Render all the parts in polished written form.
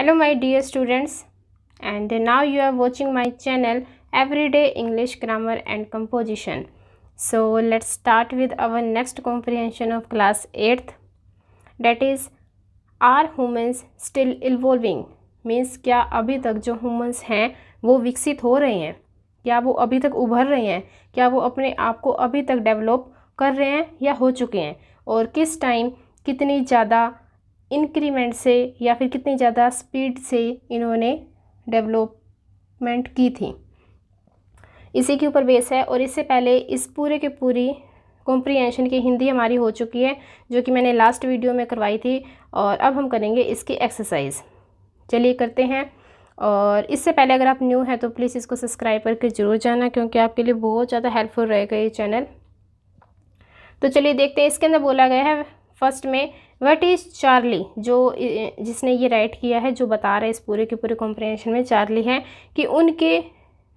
Hello my dear students, and now you are watching my channel Everyday English Grammar and Composition. So let's start with our next comprehension of class 8th, that is, are humans still evolving? Means क्या अभी तक जो humans हैं वो विकसित हो रहे हैं, क्या वो अभी तक उभर रहे हैं, क्या वो अपने आप को अभी तक डेवलप कर रहे हैं या हो चुके हैं, और किस टाइम कितनी ज़्यादा इंक्रीमेंट से या फिर कितनी ज़्यादा स्पीड से इन्होंने डेवलपमेंट की थी। इसी के ऊपर बेस है। और इससे पहले इस पूरे के पूरी कॉम्प्रिहेंशन की हिंदी हमारी हो चुकी है, जो कि मैंने लास्ट वीडियो में करवाई थी, और अब हम करेंगे इसकी एक्सरसाइज। चलिए करते हैं। और इससे पहले अगर आप न्यू हैं तो प्लीज़ इसको सब्सक्राइब करके ज़रूर जाना, क्योंकि आपके लिए बहुत ज़्यादा हेल्पफुल रहेगा ये चैनल। तो चलिए देखते हैं। इसके अंदर बोला गया है फर्स्ट में, व्हाट इज़ चार्ली, जो जिसने ये राइट किया है, जो बता रहे हैं इस पूरे के पूरे कॉम्प्रिहेंशन में चार्ली हैं, कि उनके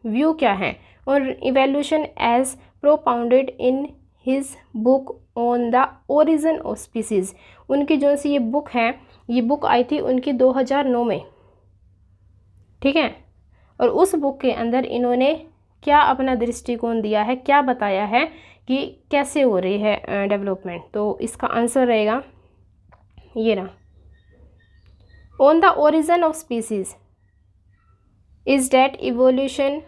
व्यू क्या हैं और evolution as propounded in his book On the Origin of Species. उनकी जो सी ये बुक है, ये बुक आई थी उनकी 2009 में, ठीक है। और उस बुक के अंदर इन्होंने क्या अपना दृष्टिकोण दिया है, क्या बताया है कि कैसे हो रही है डेवलपमेंट। तो इसका आंसर रहेगा ये रहा, On the Origin of Species is that evolution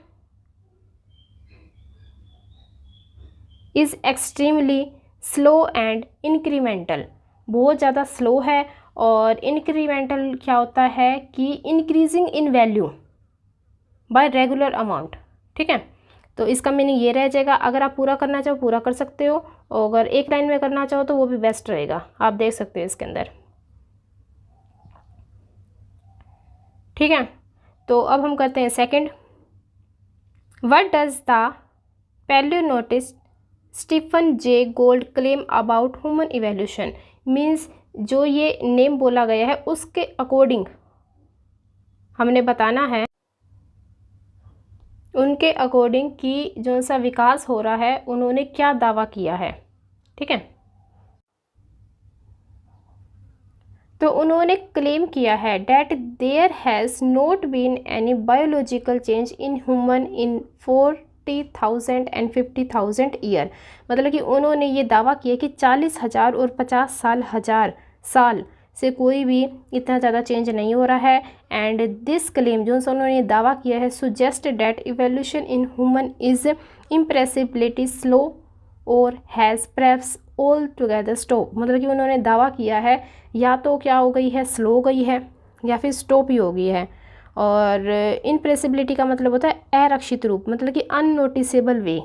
is extremely slow and incremental. बहुत ज़्यादा स्लो है, और इंक्रीमेंटल क्या होता है कि increasing in value by regular amount, ठीक है। तो इसका मीनिंग ये रह जाएगा। अगर आप पूरा करना चाहो पूरा कर सकते हो, और अगर एक लाइन में करना चाहो तो वो भी बेस्ट रहेगा। आप देख सकते हो इसके अंदर, ठीक है। तो अब हम करते हैं second. What does the paleontologist Stephen J Gould claim about human evolution. Means जो ये नेम बोला गया है उसके अकॉर्डिंग हमने बताना है, उनके अकॉर्डिंग कि जो सा विकास हो रहा है उन्होंने क्या दावा किया है, ठीक है। तो उन्होंने क्लेम किया है that there has not been any biological change in human in 40,000 and 50,000 year. मतलब कि उन्होंने ये दावा किया कि 40,000 और 50,000 साल से कोई भी इतना ज़्यादा चेंज नहीं हो रहा है। एंड दिस क्लेम जो उन्होंने दावा किया है suggest that evolution in human is imperceptibly slow और has perhaps all together stop. मतलब कि उन्होंने दावा किया है या तो क्या हो गई है, स्लो हो गई है, या फिर स्टॉप ही हो गई है। और इम्प्रेसिबिलिटी का मतलब होता है अरक्षित रूप, मतलब कि अननोटिसेबल वे,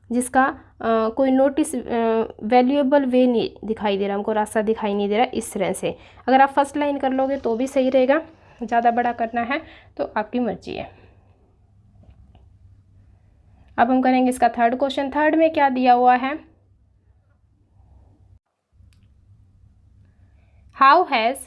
जिसका कोई नोटिस वैल्यूएबल वे नहीं दिखाई दे रहा, हमको रास्ता दिखाई नहीं दे रहा। इस तरह से अगर आप फर्स्ट लाइन कर लोगे तो भी सही रहेगा, ज़्यादा बड़ा करना है तो आपकी मर्जी है। अब हम करेंगे इसका थर्ड क्वेश्चन। थर्ड में क्या दिया हुआ है, how has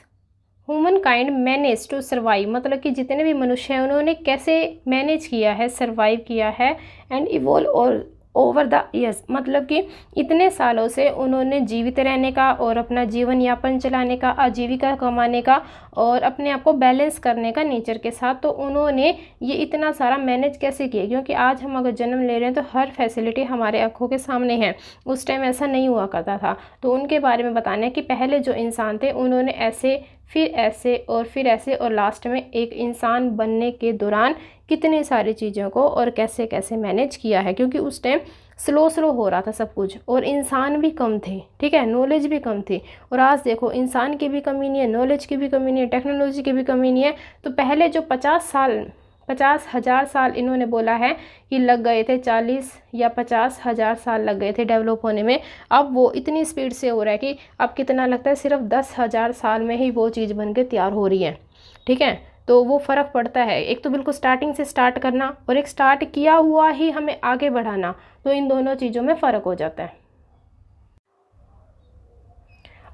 humankind manage to survive. मतलब कि जितने भी मनुष्य हैं उन्होंने कैसे मैनेज किया है, सर्वाइव किया है, एंड इवॉल्व और ओवर द ईयर्स। मतलब कि इतने सालों से उन्होंने जीवित रहने का और अपना जीवन यापन चलाने का, आजीविका कमाने का, और अपने आप को बैलेंस करने का नेचर के साथ। तो उन्होंने ये इतना सारा मैनेज कैसे किया, क्योंकि आज हम अगर जन्म ले रहे हैं तो हर फैसिलिटी हमारे आंखों के सामने है, उस टाइम ऐसा नहीं हुआ करता था। तो उनके बारे में बताना है कि पहले जो इंसान थे उन्होंने ऐसे, फिर ऐसे, और फिर ऐसे, और लास्ट में एक इंसान बनने के दौरान कितनी सारी चीज़ों को और कैसे कैसे मैनेज किया है। क्योंकि उस टाइम स्लो हो रहा था सब कुछ, और इंसान भी कम थे, ठीक है, नॉलेज भी कम थी। और आज देखो इंसान की भी कमी नहीं है, नॉलेज की भी कमी नहीं है, टेक्नोलॉजी की भी कमी नहीं है। तो पहले जो 50,000 साल इन्होंने बोला है कि लग गए थे, 40 या 50,000 साल लग गए थे डेवलप होने में, अब वो इतनी स्पीड से हो रहा है कि अब कितना लगता है, सिर्फ 10,000 साल में ही वो चीज़ बन के तैयार हो रही है, ठीक है। तो वो फ़र्क पड़ता है, एक तो बिल्कुल स्टार्टिंग से स्टार्ट करना, और एक स्टार्ट किया हुआ ही हमें आगे बढ़ाना। तो इन दोनों चीज़ों में फ़र्क हो जाता है।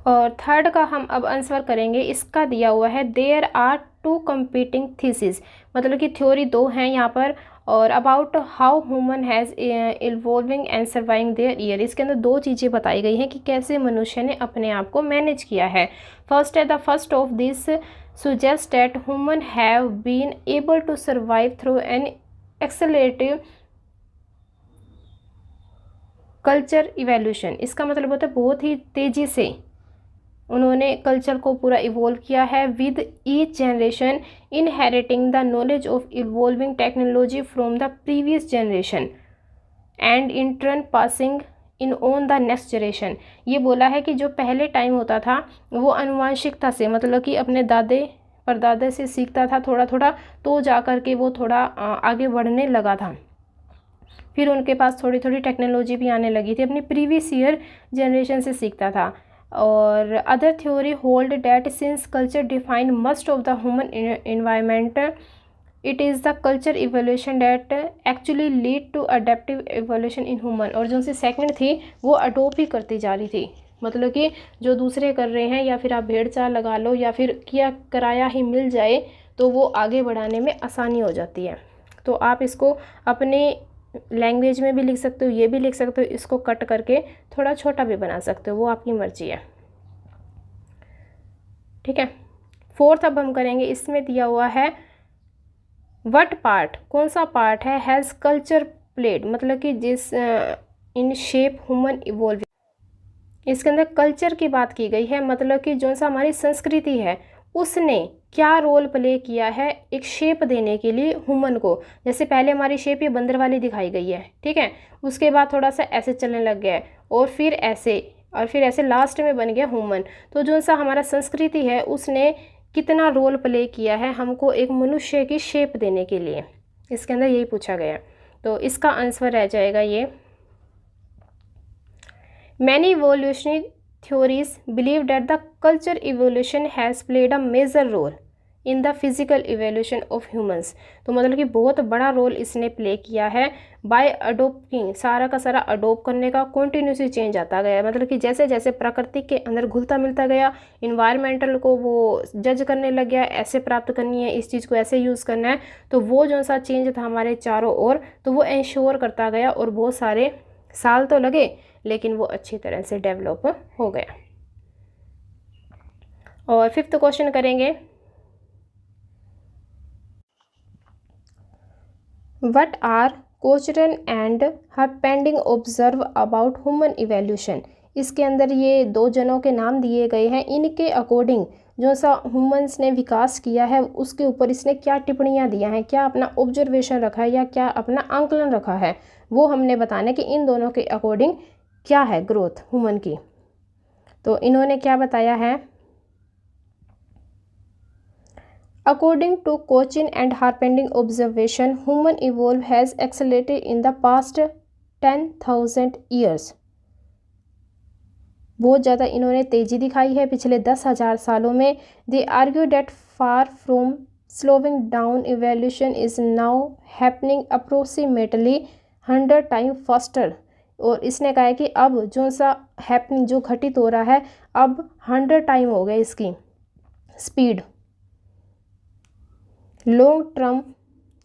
और थर्ड का हम अब आंसर करेंगे। इसका दिया हुआ है there are two competing thesis. मतलब कि थ्योरी दो हैं यहाँ पर, और about how human has evolving and surviving their year. इसके अंदर दो चीज़ें बताई गई हैं कि कैसे मनुष्य ने अपने आप को मैनेज किया है। फर्स्ट है, the first of this suggest that human have been able to survive through an accelerative culture evolution. इसका मतलब होता है बहुत ही तेज़ी से उन्होंने कल्चर को पूरा इवोल्व किया है, with each generation inheriting the knowledge of evolving technology from the previous generation and in turn passing in on the next generation. ये बोला है कि जो पहले टाइम होता था वो आनुवांशिकता से, मतलब कि अपने दादे परदादे से सीखता था थोड़ा थोड़ा, तो जा कर के वो थोड़ा आगे बढ़ने लगा था। फिर उनके पास थोड़ी थोड़ी टेक्नोलॉजी भी आने लगी थी, अपनी प्रीवियस ईयर जनरेशन से सीखता था। और other theory hold that since culture define must of the human environment, it is the culture evolution that actually lead to adaptive evolution in human. और जो सी सेकंड थी वो अडोप्ट ही करती जा रही थी, मतलब कि जो दूसरे कर रहे हैं, या फिर आप भेड़ चाल लगा लो या फिर किया कराया ही मिल जाए, तो वो आगे बढ़ाने में आसानी हो जाती है। तो आप इसको अपने लैंग्वेज में भी लिख सकते हो, ये भी लिख सकते हो, इसको कट करके थोड़ा छोटा भी बना सकते हो, वो आपकी मर्जी है। ठीक है। फोर्थ अब हम करेंगे, इसमें दिया हुआ है व्हाट पार्ट, कौन सा पार्ट है हैज़ कल्चर प्लेड, मतलब कि जिस इन शेप ह्यूमन इवॉल्व। इसके अंदर कल्चर की बात की गई है, मतलब कि जो सा हमारी संस्कृति है उसने क्या रोल प्ले किया है एक शेप देने के लिए ह्यूमन को। जैसे पहले हमारी शेप ये बंदर वाली दिखाई गई है, ठीक है, उसके बाद थोड़ा सा ऐसे चलने लग गया है, और फिर ऐसे लास्ट में बन गया ह्यूमन। तो जो सा हमारा संस्कृति है उसने कितना रोल प्ले किया है हमको एक मनुष्य की शेप देने के लिए, इसके अंदर यही पूछा गया। तो इसका आंसर रह जाएगा ये, many evolutionary theories believe that the culture evolution has played a major role in the physical evolution of humans। तो मतलब कि बहुत बड़ा रोल इसने प्ले किया है बाय अडोप्टिंग, सारा का सारा अडोप्ट करने का, कॉन्टीन्यूसली चेंज आता गया, मतलब कि जैसे जैसे प्रकृति के अंदर घुलता मिलता गया, इन्वायरमेंटल को वो जज करने लग गया, ऐसे प्राप्त करनी है, इस चीज़ को ऐसे यूज़ करना है, तो वो जो सा चेंज था हमारे चारों ओर, तो वो इंश्योर करता गया, और बहुत सारे साल तो लगे लेकिन वो अच्छी तरह से डेवलप हो गया। और फिफ्थ क्वेश्चन करेंगे, what are Cochran and Harpending observe about human evolution. इसके अंदर ये दो जनों के नाम दिए गए हैं, इनके अकॉर्डिंग जो सा ह्यूमंस ने विकास किया है उसके ऊपर इसने क्या टिप्पणियाँ दिया हैं, क्या अपना ऑब्जर्वेशन रखा है या क्या अपना आंकलन रखा है, वो हमने बताना कि इन दोनों के अकॉर्डिंग क्या है ग्रोथ ह्यूमन की। तो इन्होंने क्या बताया है, according to Cochran and Harpending observation human evolve has accelerated in the past 10,000 years. बहुत ज़्यादा इन्होंने तेज़ी दिखाई है पिछले 10,000 सालों में। They argue that far from slowing down evolution is now happening approximately 100 time faster. और इसने कहा है कि अब जो सा हैपनिंग जो घटित हो रहा है अब 100 टाइम हो गया इसकी speed. Long term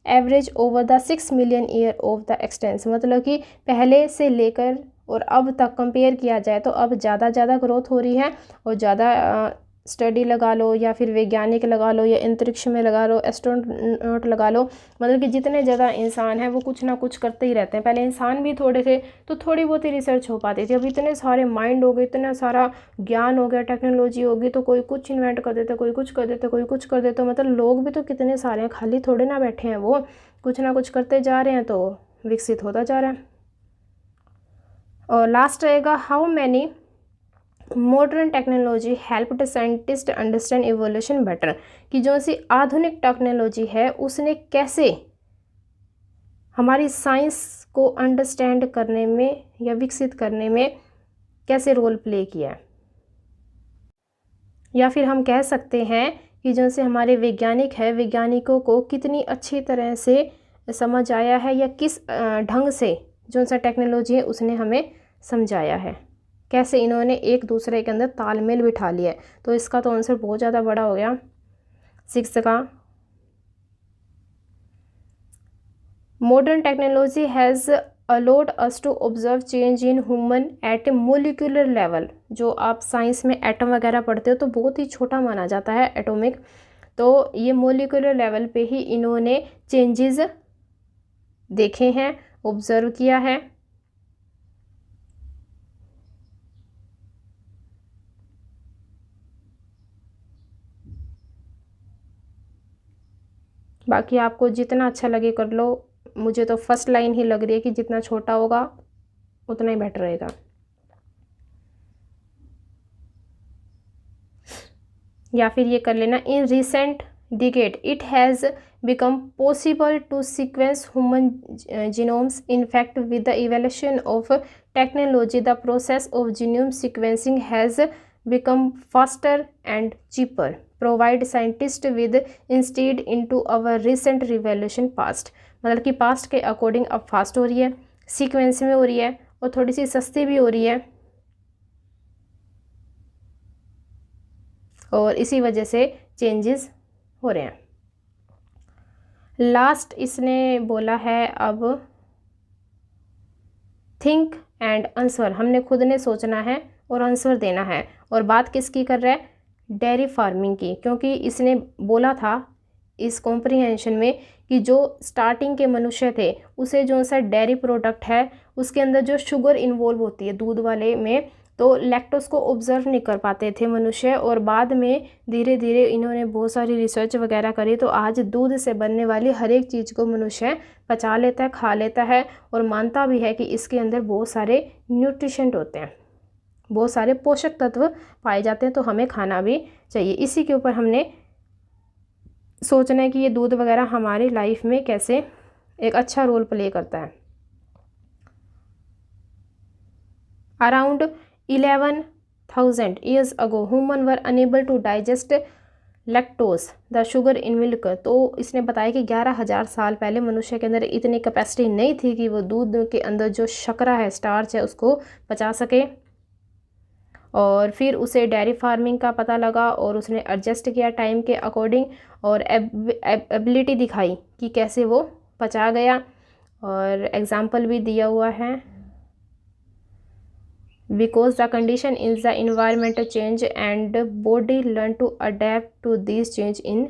average over the 6 million year of the expanse, मतलब कि पहले से लेकर और अब तक कंपेयर किया जाए तो अब ज़्यादा ग्रोथ हो रही है, और ज़्यादा स्टडी लगा लो या फिर वैज्ञानिक लगा लो या अंतरिक्ष में लगा लो, एस्ट्रोनॉट लगा लो, मतलब कि जितने ज़्यादा इंसान हैं वो कुछ ना कुछ करते ही रहते हैं। पहले इंसान भी थोड़े थे तो थोड़ी बहुत ही रिसर्च हो पाती थी, अब इतने सारे माइंड हो गए, इतना सारा ज्ञान हो गया, टेक्नोलॉजी होगी, तो कोई कुछ इन्वेंट कर देते, कोई कुछ कर देते, कोई कुछ कर देते, मतलब लोग भी तो कितने सारे हैं, खाली थोड़े ना बैठे हैं, वो कुछ ना कुछ करते जा रहे हैं, तो विकसित होता जा रहा है। और लास्ट रहेगा, how many modern technology helped scientist understand evolution better, कि जो सी आधुनिक टेक्नोलॉजी है उसने कैसे हमारी साइंस को अंडरस्टैंड करने में या विकसित करने में कैसे रोल प्ले किया है। या फिर हम कह सकते हैं कि जो से हमारे वैज्ञानिक है, वैज्ञानिकों को कितनी अच्छी तरह से समझ आया है या किस ढंग से जो सा टेक्नोलॉजी है उसने हमें समझाया है, कैसे इन्होंने एक दूसरे के अंदर तालमेल बिठा लिया है। तो इसका तो आंसर बहुत ज़्यादा बड़ा हो गया। 6 का modern technology has allowed us to observe change in human at a molecular level। जो आप साइंस में एटम वगैरह पढ़ते हो तो बहुत ही छोटा माना जाता है एटॉमिक, तो ये मोलिकुलर लेवल पे ही इन्होंने चेंजेस देखे हैं, ऑब्जर्व किया है। बाकी आपको जितना अच्छा लगे कर लो, मुझे तो फर्स्ट लाइन ही लग रही है कि जितना छोटा होगा उतना ही बेटर रहेगा। या फिर ये कर लेना, in recent decade it has become possible to sequence human genomes। In fact, with the evolution of technology, the process of genome sequencing has become faster and cheaper, provide scientists with instead into our recent revolution past। मतलब कि past के according अब fast हो रही है, sequence में हो रही है और थोड़ी सी सस्ती भी हो रही है, और इसी वजह से चेंजेस हो रहे हैं। लास्ट इसने बोला है अब थिंक एंड आंसर, हमने खुद ने सोचना है और आंसर देना है। और बात किसकी कर रहा है? डेयरी फार्मिंग की, क्योंकि इसने बोला था इस कॉम्प्रिहेंशन में कि जो स्टार्टिंग के मनुष्य थे उसे जो सा डेयरी प्रोडक्ट है उसके अंदर जो शुगर इन्वॉल्व होती है दूध वाले में, तो लैक्टोज को ऑब्जर्व नहीं कर पाते थे मनुष्य, और बाद में धीरे धीरे इन्होंने बहुत सारी रिसर्च वगैरह करी तो आज दूध से बनने वाली हर एक चीज़ को मनुष्य पचा लेता है, खा लेता है, और मानता भी है कि इसके अंदर बहुत सारे न्यूट्रिशेंट होते हैं, बहुत सारे पोषक तत्व पाए जाते हैं, तो हमें खाना भी चाहिए। इसी के ऊपर हमने सोचना है कि ये दूध वगैरह हमारी लाइफ में कैसे एक अच्छा रोल प्ले करता है। Around 11,000 years ago human were unable to digest lactose the sugar in milk। तो इसने बताया कि 11,000 साल पहले मनुष्य के अंदर इतनी कैपेसिटी नहीं थी कि वो दूध के अंदर जो शर्करा है, स्टार्च है, उसको पचा सके। और फिर उसे डेयरी फार्मिंग का पता लगा और उसने एडजस्ट किया टाइम के अकॉर्डिंग और एबिलिटी दिखाई कि कैसे वो पचा गया, और एग्जाम्पल भी दिया हुआ है। Because the condition is the environmental change and body learn to adapt to these change in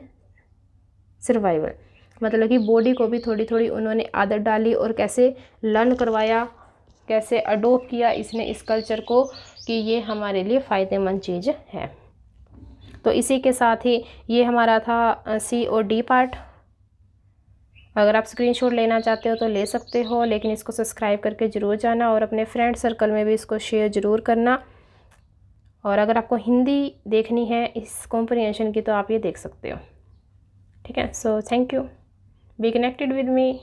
survival। मतलब कि बॉडी को भी थोड़ी थोड़ी उन्होंने आदत डाली और कैसे लर्न करवाया, कैसे अडोप्ट किया इसने इस कल्चर को कि ये हमारे लिए फ़ायदेमंद चीज़ है। तो इसी के साथ ही ये हमारा था सी और डी पार्ट। अगर आप स्क्रीनशॉट लेना चाहते हो तो ले सकते हो, लेकिन इसको सब्सक्राइब करके ज़रूर जाना और अपने फ्रेंड सर्कल में भी इसको शेयर ज़रूर करना। और अगर आपको हिंदी देखनी है इस कॉम्प्रिहेंशन की तो आप ये देख सकते हो। ठीक है, so thank you, be connected with me.